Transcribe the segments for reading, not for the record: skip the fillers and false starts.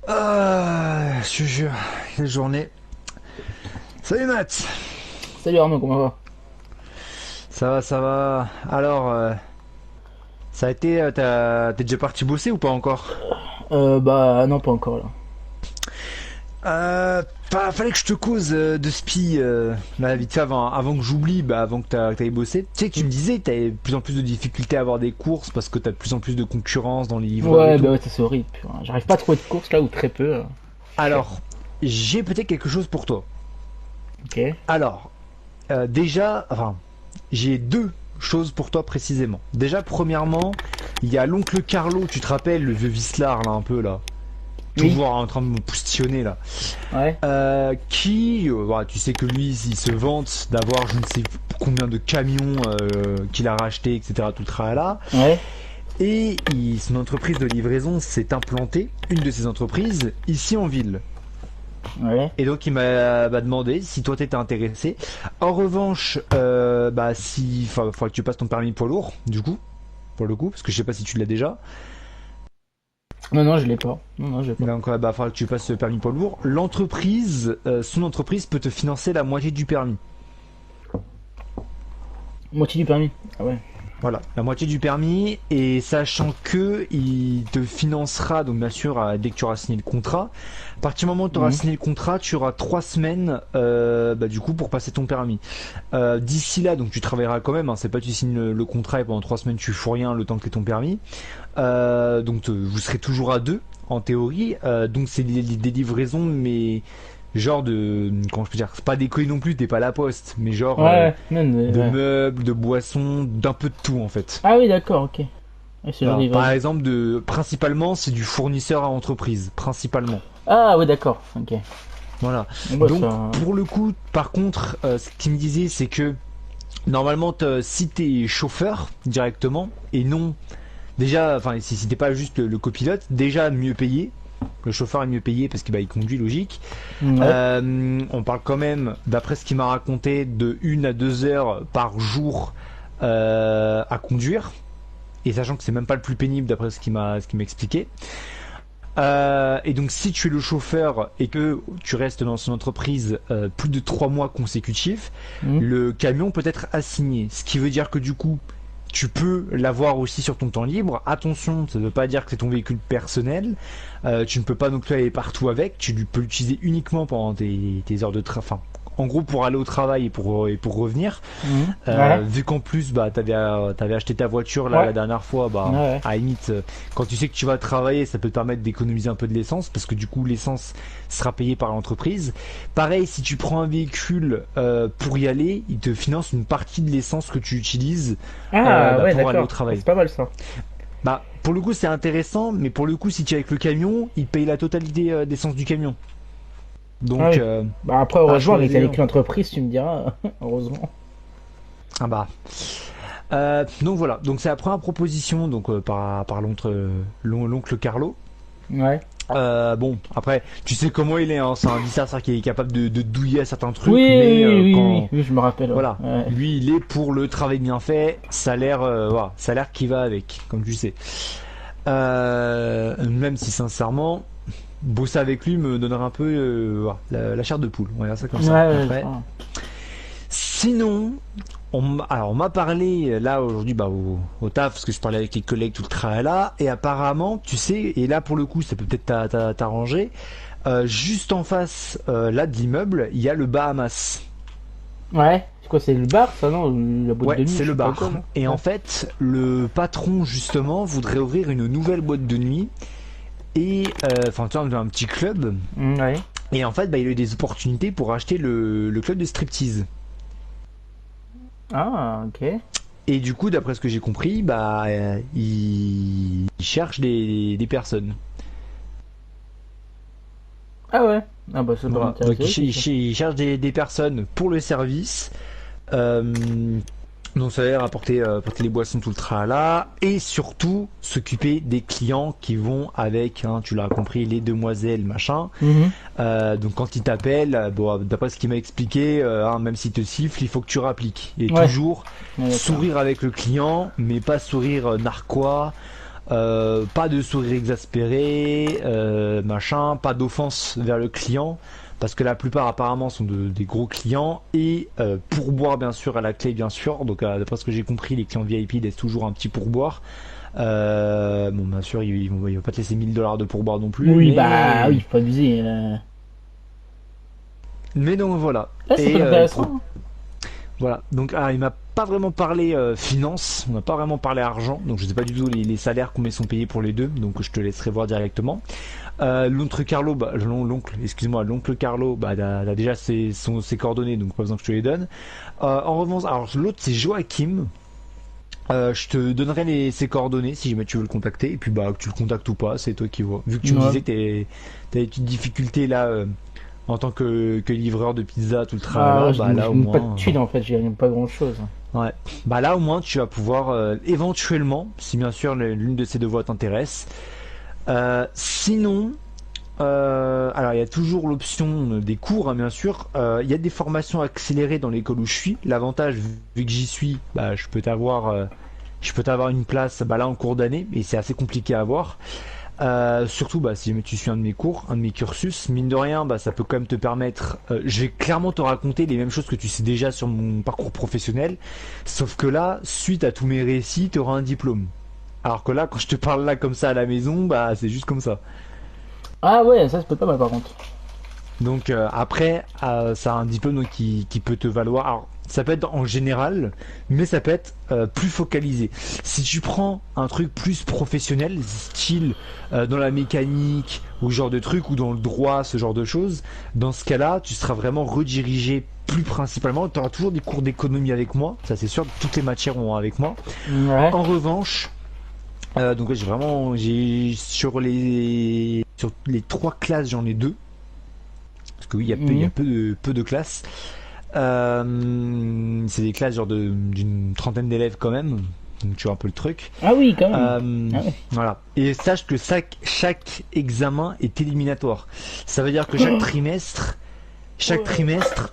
Je te jure, quelle journée. Salut Matt. Salut Arnaud, comment va? Ça va, ça va. Alors, ça a été, t'es déjà parti bosser ou pas encore? Bah non, pas encore là. Fallait que je te cause de spi, là, vite fait, avant que j'oublie, avant que t'ailles bosser. Tu sais que tu Hmm. me disais que t'avais de plus en plus de difficultés à avoir des courses parce que t'as de plus en plus de concurrence dans les livreurs et Ouais, bah tout. ouais, ça c'est horrible. Putain. J'arrive pas à trouver de course là ou très peu. Chiant. Alors, j'ai peut-être quelque chose pour toi. Ok. Alors, j'ai deux choses pour toi précisément. Déjà, premièrement, il y a l'oncle Carlo, tu te rappelles, le vieux vicelard là, un peu là, Oui. toujours en train de me poustillonner là, Ouais. voilà, tu sais que lui, il se vante d'avoir je ne sais combien de camions qu'il a racheté, etc. Tout le tralala. Ouais. Et son entreprise de livraison s'est implantée, une de ses entreprises, ici en ville. Ouais. Et donc il m'a demandé si toi t'étais intéressé. En revanche, si, faudra que tu passes ton permis poids lourd, du coup, pour le coup, parce que je sais pas si tu l'as déjà. Non, non, je l'ai pas. Non, non, je l'ai pas. Donc faudra que tu passes le permis poids lourd. Son entreprise peut te financer la moitié du permis. Moitié du permis. Ah ouais. Voilà, la moitié du permis, et sachant que il te financera, donc bien sûr, dès que tu auras signé le contrat. À partir du moment où tu auras Mhm. signé le contrat, tu auras 3 semaines, du coup, pour passer ton permis. D'ici là, donc tu travailleras quand même, hein, c'est pas tu signes le contrat et pendant 3 semaines tu fous rien le temps que tu aies ton permis. Vous serez toujours à deux, en théorie. Donc c'est des livraisons, mais genre comment je peux dire, c'est pas des colis non plus, t'es pas à la poste, mais genre Ouais, même, de ouais. meubles, de boissons, d'un peu de tout en fait. Ah oui, d'accord, ok. Ouais, ce genre de Voilà. Par livraison. exemple, principalement, c'est du fournisseur à entreprise, principalement. Ah ouais, d'accord. Ok. Voilà. Bon, bah Donc, ça. pour le coup, par contre, ce qu'il me disait, c'est que normalement, si t'es chauffeur directement, et non, déjà, enfin, si t'es pas juste le copilote, déjà mieux payé. Le chauffeur est mieux payé parce qu'il il conduit, logique. Ouais. On parle quand même, d'après ce qu'il m'a raconté, de 1 à 2 heures par jour à conduire. Et sachant que c'est même pas le plus pénible d'après ce qu'il m'a expliqué. Et donc si tu es le chauffeur et que tu restes dans son entreprise plus de 3 mois consécutifs, Mhm. le camion peut être assigné. Ce qui veut dire que du coup, tu peux l'avoir aussi sur ton temps libre. Attention, ça ne veut pas dire que c'est ton véhicule personnel. Tu ne peux pas non plus aller partout avec. Tu peux l'utiliser uniquement pendant tes heures de travail. Enfin, en gros, pour aller au travail et pour revenir. Mhm. Ouais. Vu qu'en plus, t'avais acheté ta voiture là Ouais. la dernière fois, Ouais. Ouais. à la limite, quand tu sais que tu vas travailler, ça peut te permettre d'économiser un peu de l'essence, parce que du coup, l'essence sera payée par l'entreprise. Pareil, si tu prends un véhicule pour y aller, il te finance une partie de l'essence que tu utilises Ah ouais, pour aller au d'accord. Ah, travail. c'est pas mal ça. Pour le coup, c'est intéressant, mais pour le coup, si tu es avec le camion, il paye la totalité d'essence du camion. Ah Donc, oui. Bah après, à heureusement, choisir. avec l'entreprise, tu me diras. Heureusement. Ah bah. Donc voilà, donc c'est la première proposition donc par l'oncle Carlo. Ouais. Bon, après, tu sais comment il est, hein, c'est un vissard qui est capable de douiller à certains Oui, trucs, mais oui, oui, oui, quand oui, je me rappelle, ouais. voilà, Ouais. lui il est pour le travail bien fait, salaire, voilà, salaire qui va avec, comme tu sais. Même si sincèrement, bosser avec lui me donnerait un peu voilà, la chair de poule, on va dire ça comme Ouais, ça. ouais, Après, sinon, alors on m'a parlé là aujourd'hui au taf parce que je parlais avec les collègues tout le travail là et apparemment tu sais et là pour le coup ça peut peut-être t'arranger juste en face là de l'immeuble il y a le Bahamas. ouais. C'est quoi, c'est le bar, ça, non? La boîte Ouais, de nuit, c'est je le sais pas quoi, bar là. et en Ouais. fait le patron justement voudrait ouvrir une nouvelle boîte de nuit et enfin tu vois un petit club Ouais. et en fait il a eu des opportunités pour acheter le club de striptease. Ah, ok. Et du coup, d'après ce que j'ai compris, il cherche des personnes. Ah ouais. Ah bah ça peut Voilà. Donc m'intéresser aussi, ça. il cherche des personnes pour le service. Euh, donc ça va dire apporter les boissons tout le tralala et surtout s'occuper des clients qui vont avec, hein, tu l'as compris, les demoiselles machin. Mhm. Donc quand il t'appelle, bon, d'après ce qu'il m'a expliqué, hein, même s'il te siffle, il faut que tu rappliques. Et Ouais. toujours Ouais, d'accord. sourire avec le client, mais pas sourire narquois. Pas de sourire exaspéré, machin, pas d'offense vers le client, parce que la plupart apparemment sont des gros clients, et pourboire bien sûr à la clé bien sûr, donc d'après ce que j'ai compris, les clients VIP laissent toujours un petit pourboire. Bon bien sûr ils vont pas te laisser 1000 $ de pourboire non plus, Oui, bah mais oui, faut pas abuser. donc voilà. Ah, c'est Et pas intéressant. voilà, donc il m'a pas vraiment parlé finance, on n'a pas vraiment parlé argent, donc je sais pas du tout les salaires, combien ils sont payés pour les deux, donc je te laisserai voir directement. L'oncle Carlo, l'oncle Carlo, bah t'as déjà ses coordonnées, donc pas besoin que je te les donne. En revanche, alors l'autre c'est Joachim. Je te donnerai ses coordonnées si jamais tu veux le contacter, et puis bah que tu le contactes ou pas, c'est toi qui vois. Vu que tu me Ouais. disais que t'as des petites difficultés là en tant que livreur de pizza, tout le Ah, tralala, je bah là au gagne pas de moins. thunes en fait, je gagne pas grand chose. Ouais. Bah là au moins tu vas pouvoir éventuellement, si bien sûr l'une de ces deux voies t'intéresse. Sinon, alors il y a toujours l'option des cours, hein, bien sûr. Il y a des formations accélérées dans l'école où je suis. L'avantage, vu que j'y suis, bah je peux t'avoir une place bah, là en cours d'année, mais c'est assez compliqué à avoir. Surtout bah, si jamais tu suis un de mes cours, un de mes cursus, mine de rien, bah, ça peut quand même te permettre. Je vais clairement te raconter les mêmes choses que tu sais déjà sur mon parcours professionnel, sauf que là, suite à tous mes récits, tu auras un diplôme. Alors que là, quand je te parle là comme ça à la maison, bah c'est juste comme ça. Ah ouais, ça c'est pas mal par contre. Donc après, ça a un diplôme donc, qui peut te valoir. Alors, ça peut être en général, mais ça peut être plus focalisé. Si tu prends un truc plus professionnel, style dans la mécanique ou ce genre de truc, ou dans le droit, ce genre de choses, dans ce cas-là, tu seras vraiment redirigé plus principalement. Tu auras toujours des cours d'économie avec moi, ça c'est sûr, toutes les matières ont avec moi. Ouais. En revanche, donc ouais, sur les trois classes, j'en ai deux. Parce que oui, il y a Mhm. peu de classes. C'est des classes d'une trentaine d'élèves quand même. Donc tu vois un peu le truc. Ah oui, quand même. Euh, Ah ouais. voilà. Et sache que chaque examen est éliminatoire. Ça veut dire que chaque Ouais. trimestre,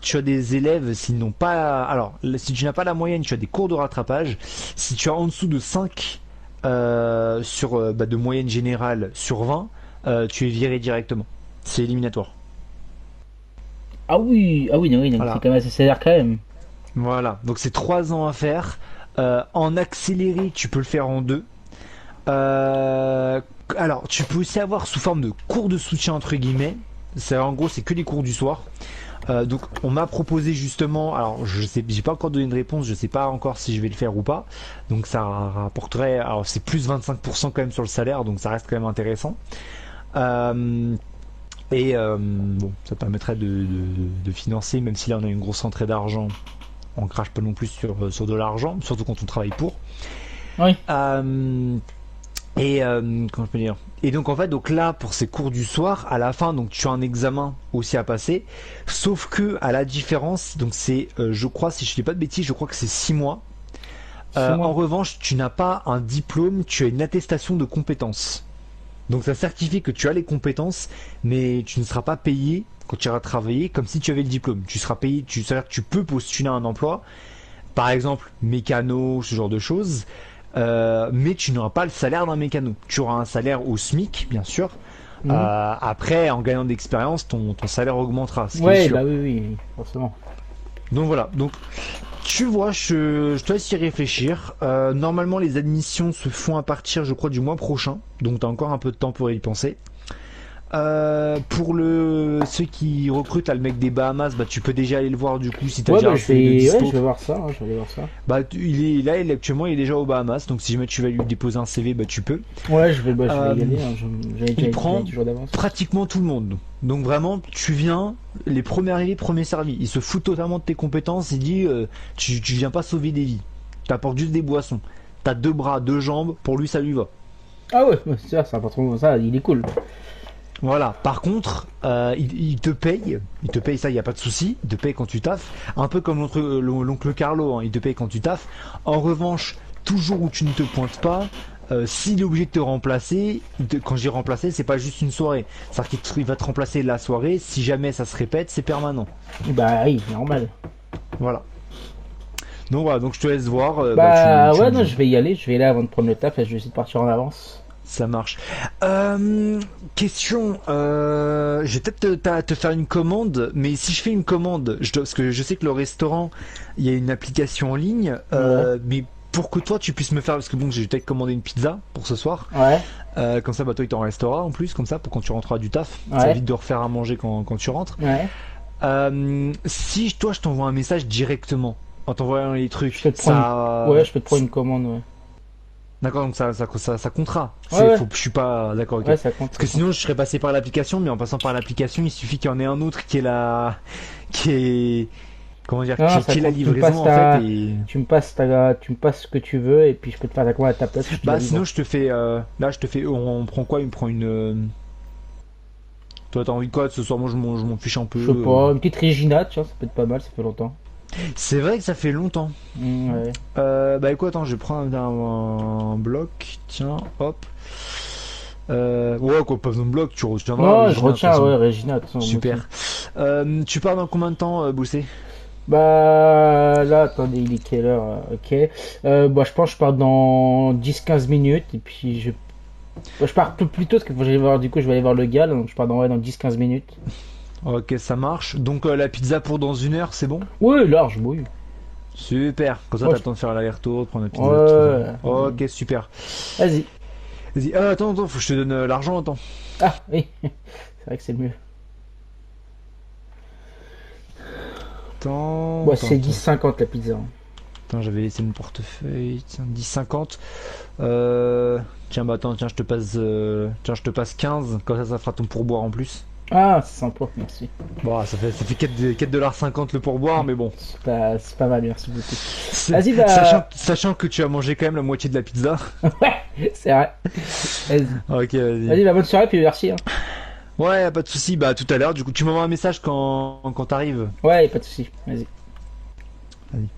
tu as des élèves s'ils n'ont pas. Alors, si tu n'as pas la moyenne, tu as des cours de rattrapage. Si tu as en dessous de 5 de moyenne générale sur 20, tu es viré directement. C'est éliminatoire. Ah oui, non, oui, donc c'est Voilà. quand même assez sévère quand même. Voilà, donc c'est 3 ans à faire. En accéléré, tu peux le faire en deux. Euh, alors, tu peux aussi avoir sous forme de cours de soutien entre guillemets. En gros, c'est que des cours du soir. Donc, on m'a proposé justement. Alors, je sais, j'ai pas encore donné de réponse. Je sais pas encore si je vais le faire ou pas. Donc, ça rapporterait. Alors, c'est plus 25% quand même sur le salaire, donc ça reste quand même intéressant. Euh, bon, ça permettrait de financer, même si là on a une grosse rentrée d'argent, on crache pas non plus sur de l'argent, surtout quand on travaille pour. Oui. Euh, comment je peux dire. Et donc en fait, donc là pour ces cours du soir, à la fin, donc tu as un examen aussi à passer, sauf que à la différence, donc c'est, je crois, si je dis pas de bêtises, je crois que c'est 6 mois. 6 mois. En revanche, tu n'as pas un diplôme, tu as une attestation de compétences. Donc ça certifie que tu as les compétences, mais tu ne seras pas payé quand tu iras travailler comme si tu avais le diplôme. Tu seras payé, c'est-à-dire que tu peux postuler à un emploi, par exemple mécano, ce genre de choses, mais tu n'auras pas le salaire d'un mécano. Tu auras un salaire au SMIC, bien sûr. Mhm. Après, en gagnant d'expérience, ton salaire augmentera, ce qui est Ouais, sûr. bah oui, oui, forcément. Donc voilà, donc tu vois, je te laisse y réfléchir. Normalement, les admissions se font à partir, je crois, du mois prochain, donc tu as encore un peu de temps pour y penser. Pour ceux qui recrutent là, le mec des Bahamas, bah tu peux déjà aller le voir du coup si t'as Ouais, déjà bah un CV de ouais, dispo. je vais voir ça, hein, je vais aller voir ça. Bah actuellement il est déjà aux Bahamas, donc si jamais tu vas lui déposer un CV, bah tu peux. Ouais, je vais y Euh, aller, hein, il j'avais prend toujours d'avance. pratiquement tout le monde. Donc vraiment, tu viens, les premiers arrivés, premiers servis. Il se fout totalement de tes compétences, il dit tu viens pas sauver des vies. T'apportes juste des boissons. T'as deux bras, deux jambes, pour lui ça lui va. Ah ouais, c'est ça, c'est un patron, ça, il est cool. Voilà. Par contre, il te paye ça, il y a pas de souci. Il te paye quand tu taffes, un peu comme l'oncle Carlo, hein, il te paye quand tu taffes. En revanche, toujours où tu ne te pointes pas, s'il est obligé de te remplacer, quand je dis remplacer, c'est pas juste une soirée. C'est-à-dire qu'il va te remplacer la soirée. Si jamais ça se répète, c'est permanent. Bah oui, normal. Voilà. Donc voilà, donc je te laisse voir. Bah Tu ouais, me non, dis. je vais y aller avant de prendre le taf, là, je vais essayer de partir en avance. Ça marche. Question, je vais peut-être te faire une commande, mais si je fais une commande, parce que je sais que le restaurant, il y a une application en ligne, Ouais, mais pour que toi tu puisses me faire, parce que bon, j'ai peut-être commandé une pizza pour ce soir, ouais, comme ça, bah toi il t'en restera en plus, comme ça, pour quand tu rentreras du taf, ça ouais, évite de refaire à manger quand tu rentres. ouais. Si toi je t'envoie un message directement, en t'envoyant les Je peux trucs, te prendre ouais, ça, je peux te prendre une commande, ouais. d'accord, donc ça comptera. Ouais, ouais, Je suis pas d'accord, ok. ouais, ça compte, Parce ça que compte. sinon, je serais passé par l'application, mais en passant par l'application, il suffit qu'il y en ait un autre qui est qui est, comment dire, Non, non, ça qui est la compte. livraison en fait. Et Tu me passes ce que tu veux et puis je peux te faire la commande à ta place, je te la bah, livre. sinon, je te fais, là, je te fais, on prend quoi? Il me prend une. Toi, t'as envie de quoi ce soir? Moi, je m'en fiche un peu. Je sais pas, une petite Regina, tiens, ça peut être pas mal, ça fait longtemps. C'est vrai que ça fait longtemps. Ouais. Bah, écoute, attends, je prends un bloc. Tiens, hop. Ouais, quoi, pas besoin de bloc, tu retiendras, Non, je Régina, de toute retiens, façon. ouais, Regina, de toute façon, moi aussi. Super. Tu pars dans combien de temps, Boussé? Bah là, attendez, il est quelle heure? Ok. Bah je pense que je pars dans 10-15 minutes et puis bah, je pars tout plus tôt parce que faut que j'aille voir, du coup je vais aller voir le gars, là, donc je pars dans, ouais, dans 10-15 minutes. Ok, ça marche. Donc la pizza pour dans une heure, c'est bon? Oui, large, oui. Super. Comme ça, Ouais, t'as le temps de faire l'aller-retour, de prendre la pizza, tout ça. ouais. Ok, super. Vas-y. Vas-y. Attends, faut que je te donne l'argent, attends. Ah, oui. C'est vrai que c'est le mieux. Attends, Bon, attends, c'est attends. 10,50 la pizza, hein. Attends, j'avais laissé mon portefeuille. Tiens, 10,50. Tiens, bah attends, tiens, je te passe 15. Comme ça fera ton pourboire en plus. Ah, c'est sympa, merci. Bon, ça fait 4,50$ le pourboire, mais bon. C'est pas mal, merci beaucoup. Vas-y, Sachant, bah. sachant que tu as mangé quand même la moitié de la pizza. Ouais, c'est vrai. Vas-y. Ok, vas-y. Vas-y, bah bonne soirée, puis merci, hein. Ouais, pas de souci. Bah, à tout à l'heure. Du coup, tu m'envoies un message quand t'arrives. Ouais, pas de soucis. Vas-y. Vas-y.